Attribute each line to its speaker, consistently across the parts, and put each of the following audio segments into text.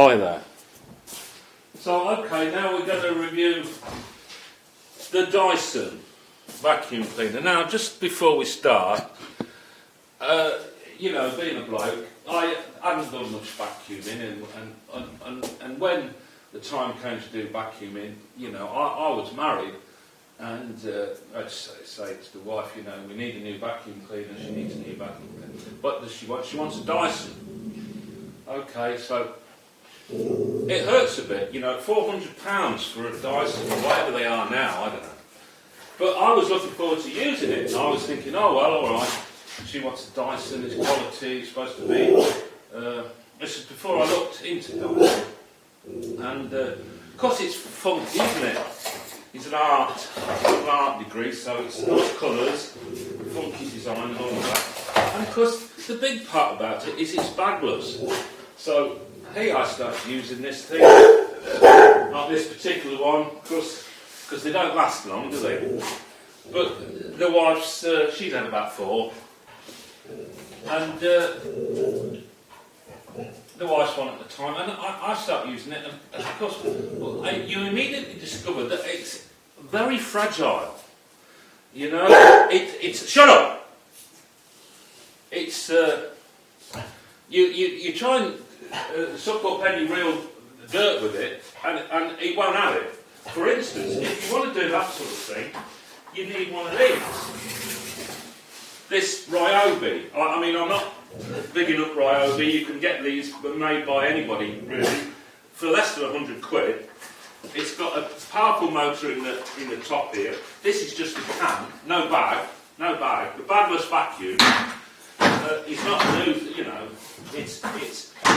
Speaker 1: Hi there. So, okay, now we're going to review the Dyson vacuum cleaner. Now, just before we start, you know, being a bloke, I hadn't done much vacuuming, and when the time came to do vacuuming, you know, I was married, and I'd say to the wife, you know, we need a new vacuum cleaner, she needs a new vacuum cleaner. What does she want? She wants a Dyson. Okay, so it hurts a bit, you know, £400 for a Dyson, or whatever they are now, I don't know. But I was looking forward to using it, and I was thinking, oh well, alright, she wants a Dyson, it's quality, it's supposed to be. This is before I looked into Dyson. And, of course it's funky, isn't it? It's an art degree, so it's nice colours, funky design and all of that. And of course, the big part about it is it's bagless. So, here I started using this thing, not this particular one, because they don't last long, do they? But the wife's, she's had about 4, and the wife's one at the time, and I started using it, and of course, you immediately discover that it's very fragile. You know, it's shut up. It's you try and suck up any real dirt with it, and it won't have it. For instance, if you want to do that sort of thing, you need one of these. This Ryobi. I mean, I'm not bigging up Ryobi. You can get these made by anybody, really, for less than £100. It's got a powerful motor in the top here. This is just a can, no bag. The bagless vacuum. It's not new, you know. It's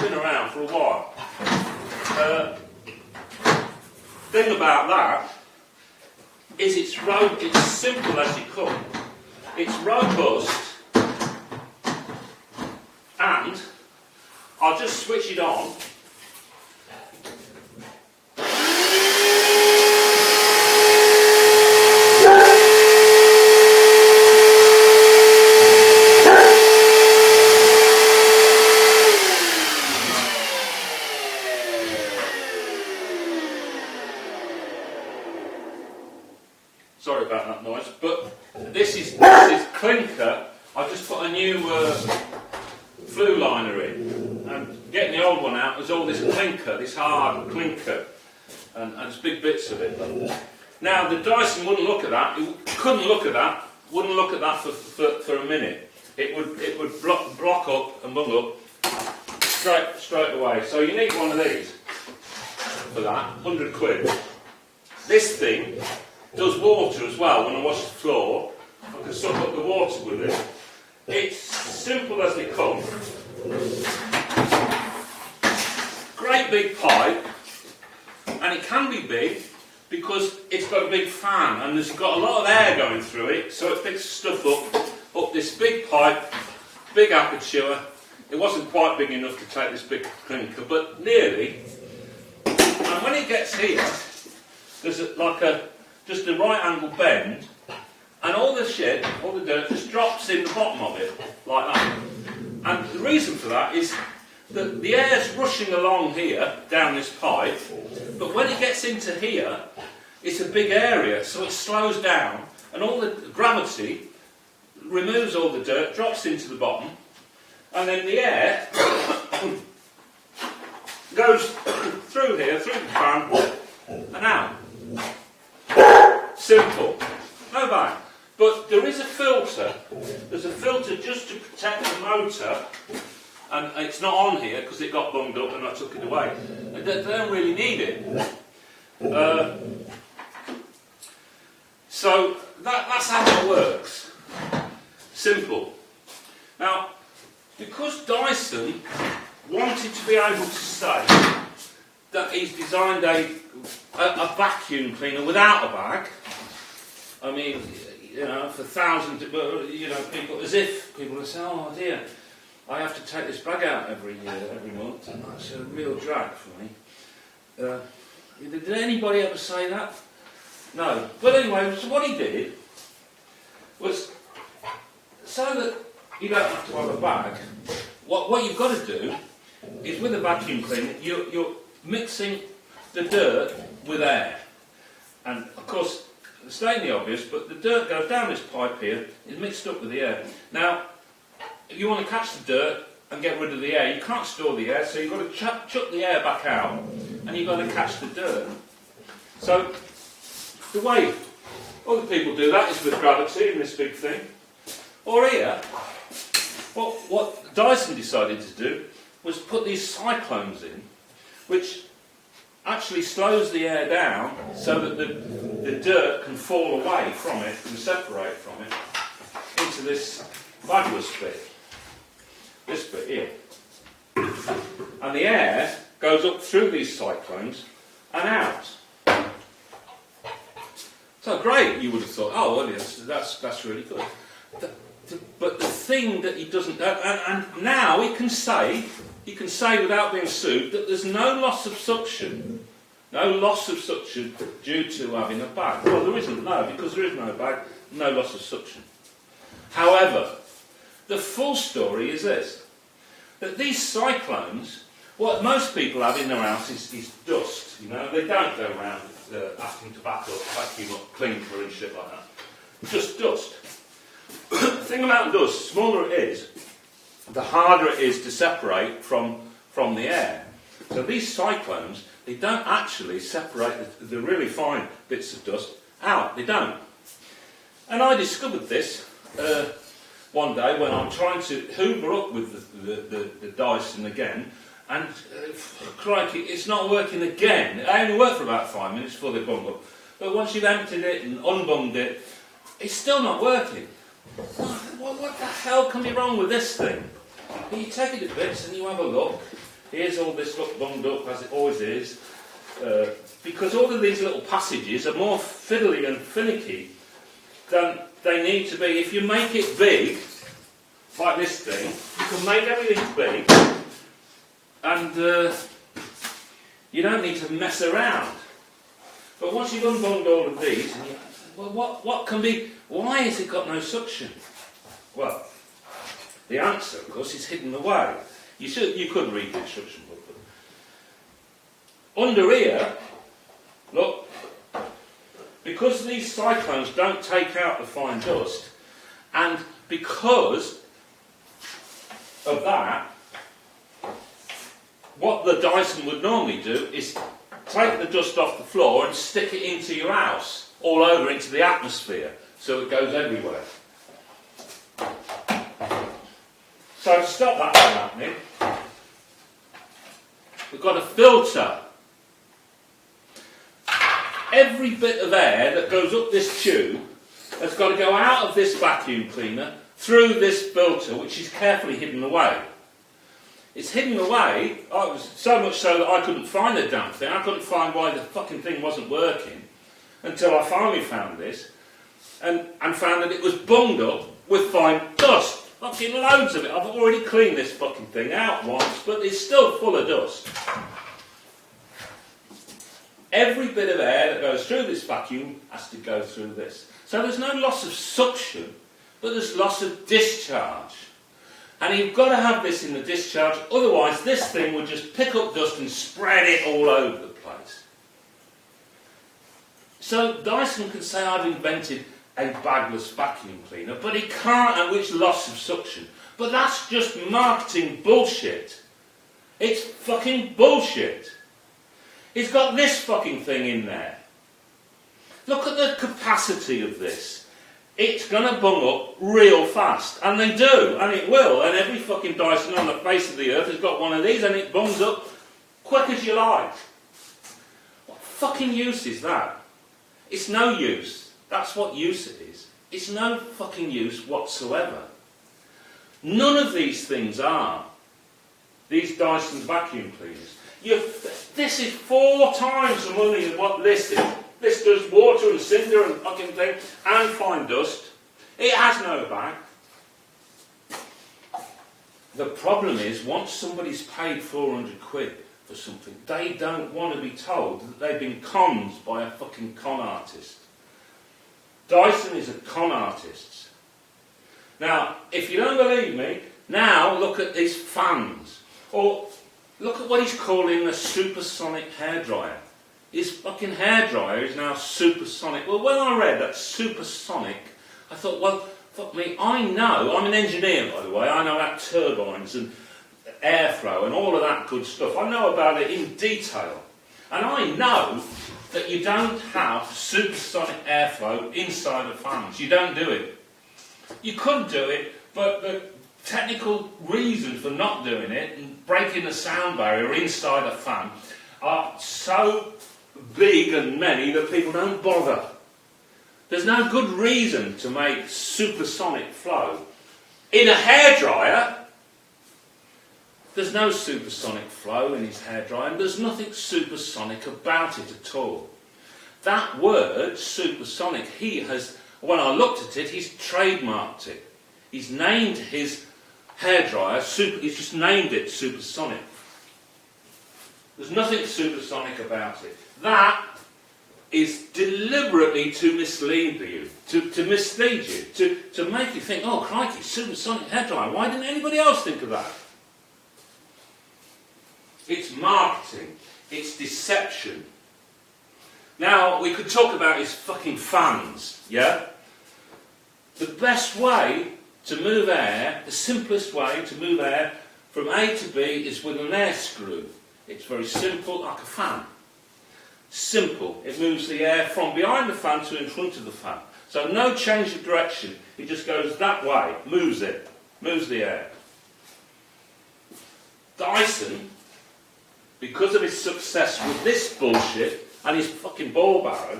Speaker 1: been around for a while. Thing about that is it's simple as it comes. It's robust, and I'll just switch it on. Sorry about that noise, but this is clinker. I've just put a new flue liner in, and getting the old one out, there's all this clinker, this hard clinker, and there's big bits of it. Now the Dyson wouldn't look at that. It couldn't look at that. Wouldn't look at that for a minute. It would block up and bung up straight away. So you need one of these for that. £100. This thing does water as well. When I wash the floor, I can suck up the water with it. It's simple as they come. Great big pipe, and it can be big because it's got a big fan and it's got a lot of air going through it, so it picks stuff up this big pipe, big aperture. It wasn't quite big enough to take this big clinker, but nearly. And when it gets here, there's just a right angle bend, and all the shit, all the dirt, just drops in the bottom of it, like that. And the reason for that is that the air's rushing along here, down this pipe, but when it gets into here, it's a big area, so it slows down, and all the gravity removes all the dirt, drops into the bottom, and then the air goes through here, through the fan, and out. Simple. No bang. But there is a filter. There's a filter just to protect the motor, and it's not on here because it got bunged up and I took it away. They don't really need it. So that's how it works. Simple. Now, because Dyson wanted to be able to say that he's designed a vacuum cleaner without a bag. I mean, you know, for thousands, you know, people will say, oh dear, I have to take this bag out every month, and that's a real drag for me. Did anybody ever say that? No. But anyway, so what he did was, so that you don't have to have a bag, what you've got to do is with a vacuum cleaner, you're mixing the dirt with air. And of course, stating the obvious, but the dirt goes down this pipe here, is mixed up with the air. Now, if you want to catch the dirt and get rid of the air, you can't store the air, so you've got to chuck the air back out, and you've got to catch the dirt. So, the way other people do that is with gravity in this big thing. Or here, what Dyson decided to do was put these cyclones in, which actually slows the air down so that the dirt can fall away from it and separate from it into this fabulous bit. This bit here. And the air goes up through these cyclones and out. So great, you would have thought, oh, well, yes, that's really good. But the thing that he doesn't, and now he can say without being sued that there's no loss of suction due to having a bag. Well, there isn't, no, because there is no bag, no loss of suction. However, the full story is this, that these cyclones, what most people have in their house is dust, you know, they don't go around asking to vacuum up cleaner and shit like that. Just dust. The thing about dust, the smaller it is, the harder it is to separate from the air. So these cyclones, they don't actually separate the really fine bits of dust out. They don't. And I discovered this one day when I'm trying to hoover up with the Dyson again, and crikey, it's not working again. It only worked for about 5 minutes before they bung up. But once you've emptied it and unbunged it, it's still not working. What the hell can be wrong with this thing? You take it to bits and you have a look. Here's all this look bunged up as it always is. Because all of these little passages are more fiddly and finicky than they need to be. If you make it big, like this thing, you can make everything big and you don't need to mess around. But once you've unbunged all of these, and what can be, why has it got no suction? Well, the answer, of course, is hidden away. You could read the instruction book. But under here, look, because these cyclones don't take out the fine dust, and because of that, what the Dyson would normally do is take the dust off the floor and stick it into your house, all over into the atmosphere, so it goes everywhere. So to stop that from happening, we've got a filter. Every bit of air that goes up this tube has got to go out of this vacuum cleaner through this filter, which is carefully hidden away. It's hidden away, so much so that I couldn't find the damn thing. I couldn't find why the fucking thing wasn't working until I finally found this and found that it was bunged up with fine dust. Fucking loads of it. I've already cleaned this fucking thing out once, but it's still full of dust. Every bit of air that goes through this vacuum has to go through this. So there's no loss of suction, but there's loss of discharge. And you've got to have this in the discharge, otherwise this thing would just pick up dust and spread it all over the place. So Dyson can say I've invented a bagless vacuum cleaner, but he can't have which loss of suction. But that's just marketing bullshit. It's fucking bullshit. He's got this fucking thing in there. Look at the capacity of this. It's going to bung up real fast. And they do, and it will. And every fucking Dyson on the face of the earth has got one of these, and it bungs up quick as you like. What fucking use is that? It's no use. That's what use it is. It's no fucking use whatsoever. None of these things are. These Dyson vacuum cleaners. This is 4 times the money than what this is. This does water and cinder and fucking thing, and fine dust. It has no bag. The problem is, once somebody's paid 400 quid for something, they don't want to be told that they've been conned by a fucking con artist. Dyson is a con artist. Now, if you don't believe me, now look at these fans. Or Look at what he's calling a supersonic hairdryer. His fucking hairdryer is now supersonic. Well, when I read that supersonic, I thought, well, fuck me, I know, I'm an engineer by the way, I know about turbines and airflow and all of that good stuff. I know about it in detail. And I know that you don't have supersonic airflow inside the fans. You don't do it. You could do it, but the technical reasons for not doing it and breaking the sound barrier inside a fan are so big and many that people don't bother. There's no good reason to make supersonic flow. In a hairdryer, there's no supersonic flow in his hairdryer, and there's nothing supersonic about it at all. That word, supersonic, he has, when I looked at it, he's trademarked it. He's named his hairdryer, he's just named it supersonic. There's nothing supersonic about it. That is deliberately to mislead you, to mislead you, to make you think, oh crikey, supersonic hairdryer, why didn't anybody else think of that? It's marketing, it's deception. Now, we could talk about his fucking fans, yeah? The best way to move air, the simplest way to move air from A to B is with an air screw. It's very simple, like a fan. Simple. It moves the air from behind the fan to in front of the fan. So no change of direction. It just goes that way, moves it, moves the air. Dyson, because of his success with this bullshit and his fucking ball barrow,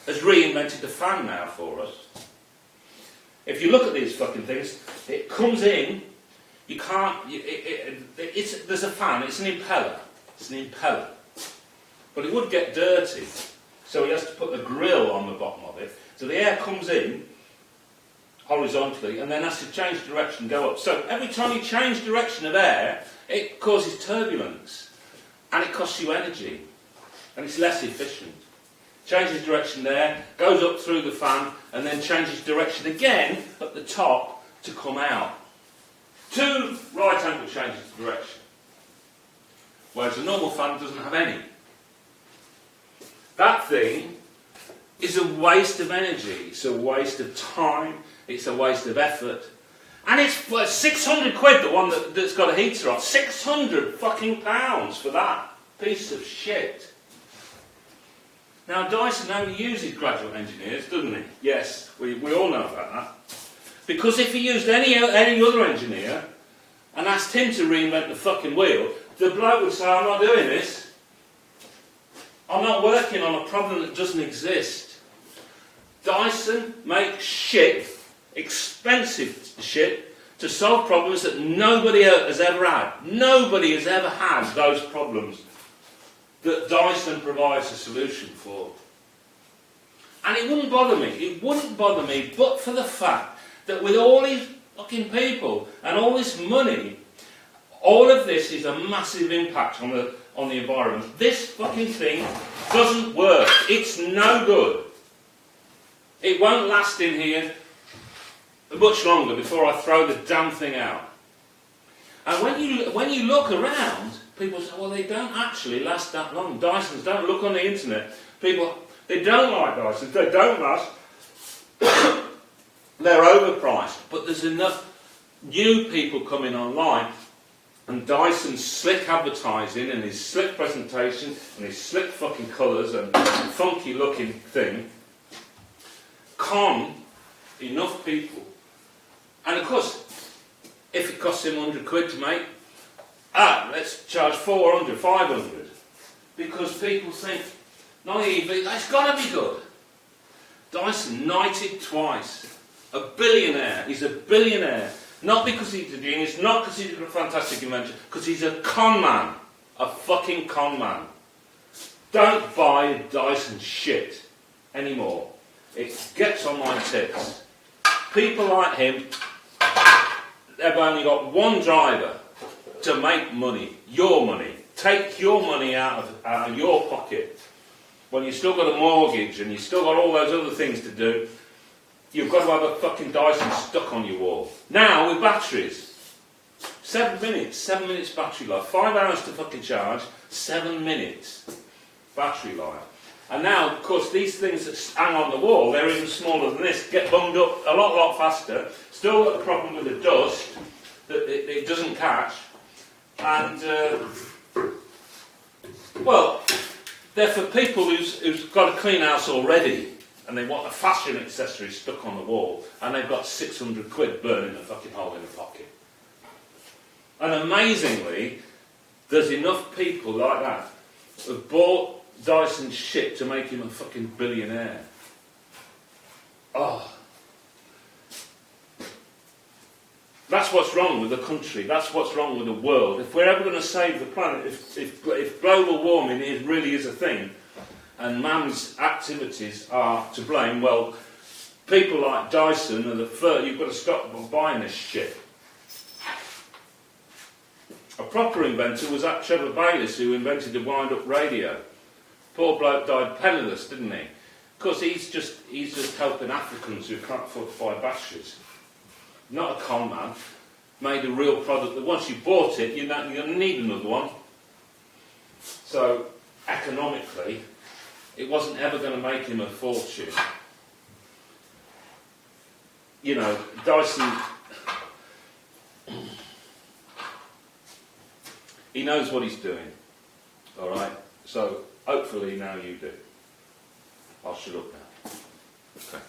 Speaker 1: has reinvented the fan now for us. If you look at these fucking things, it comes in, you can't, there's a fan, it's an impeller. It's an impeller. But it would get dirty, so he has to put the grill on the bottom of it. So the air comes in horizontally and then has to change direction and go up. So every time you change direction of air, it causes turbulence. And it costs you energy. And it's less efficient. Changes direction there, goes up through the fan, and then changes direction again at the top to come out. 2 right angle changes of direction. Whereas a normal fan doesn't have any. That thing is a waste of energy. It's a waste of time. It's a waste of effort. And it's 600 quid, the one that's got a heater on. 600 fucking pounds for that piece of shit. Now, Dyson only uses graduate engineers, doesn't he? Yes, we all know about that. Because if he used any other engineer and asked him to reinvent the fucking wheel, the bloke would say, I'm not doing this. I'm not working on a problem that doesn't exist. Dyson makes shit, expensive shit, to solve problems that nobody has ever had. Nobody has ever had those problems that Dyson provides a solution for. And it wouldn't bother me. It wouldn't bother me but for the fact that with all these fucking people and all this money, all of this is a massive impact on the environment. This fucking thing doesn't work. It's no good. It won't last in here much longer before I throw the damn thing out. And when you look around, people say, well, they don't actually last that long. Dysons, don't look on the internet. People, they don't like Dysons. They don't last. They're overpriced. But there's enough new people coming online. And Dyson's slick advertising and his slick presentation and his slick fucking colours and funky looking thing con enough people. And of course, if it costs him 100 quid to make, let's charge 400, 500. Because people think, naively, that's got to be good. Dyson, knighted twice. A billionaire. He's a billionaire. Not because he's a genius, not because he's a fantastic inventor, because he's a con man. A fucking con man. Don't buy Dyson shit anymore. It gets on my tits. People like him, they've only got one driver to make money. Your money. Take your money out of your pocket. When you've still got a mortgage and you've still got all those other things to do, you've got to have a fucking Dyson stuck on your wall. Now, with batteries. 7 minutes, 7 minutes battery life. 5 hours to fucking charge, 7 minutes battery life. And now, of course, these things that hang on the wall, they're even smaller than this, get bunged up a lot faster. Still got the problem with the dust, that it doesn't catch. And, well, they're for people who's got a clean house already, and they want a fashion accessory stuck on the wall, and they've got 600 quid burning a fucking hole in the pocket. And amazingly, there's enough people like that who've bought Dyson shit to make him a fucking billionaire. Oh. That's what's wrong with the country. That's what's wrong with the world. If we're ever going to save the planet, if global warming really is a thing, and man's activities are to blame, well, people like Dyson are the first. You've got to stop buying this shit. A proper inventor was that Trevor Bayliss, who invented the wind-up radio. Poor bloke died penniless, didn't he? Because he's just helping Africans who can't afford to buy batteries. Not a con man. Made a real product that once you bought it, you're going to need another one. So, economically, it wasn't ever going to make him a fortune. You know, Dyson, he knows what he's doing. Alright? So, hopefully now you do. I'll shut up now. Okay.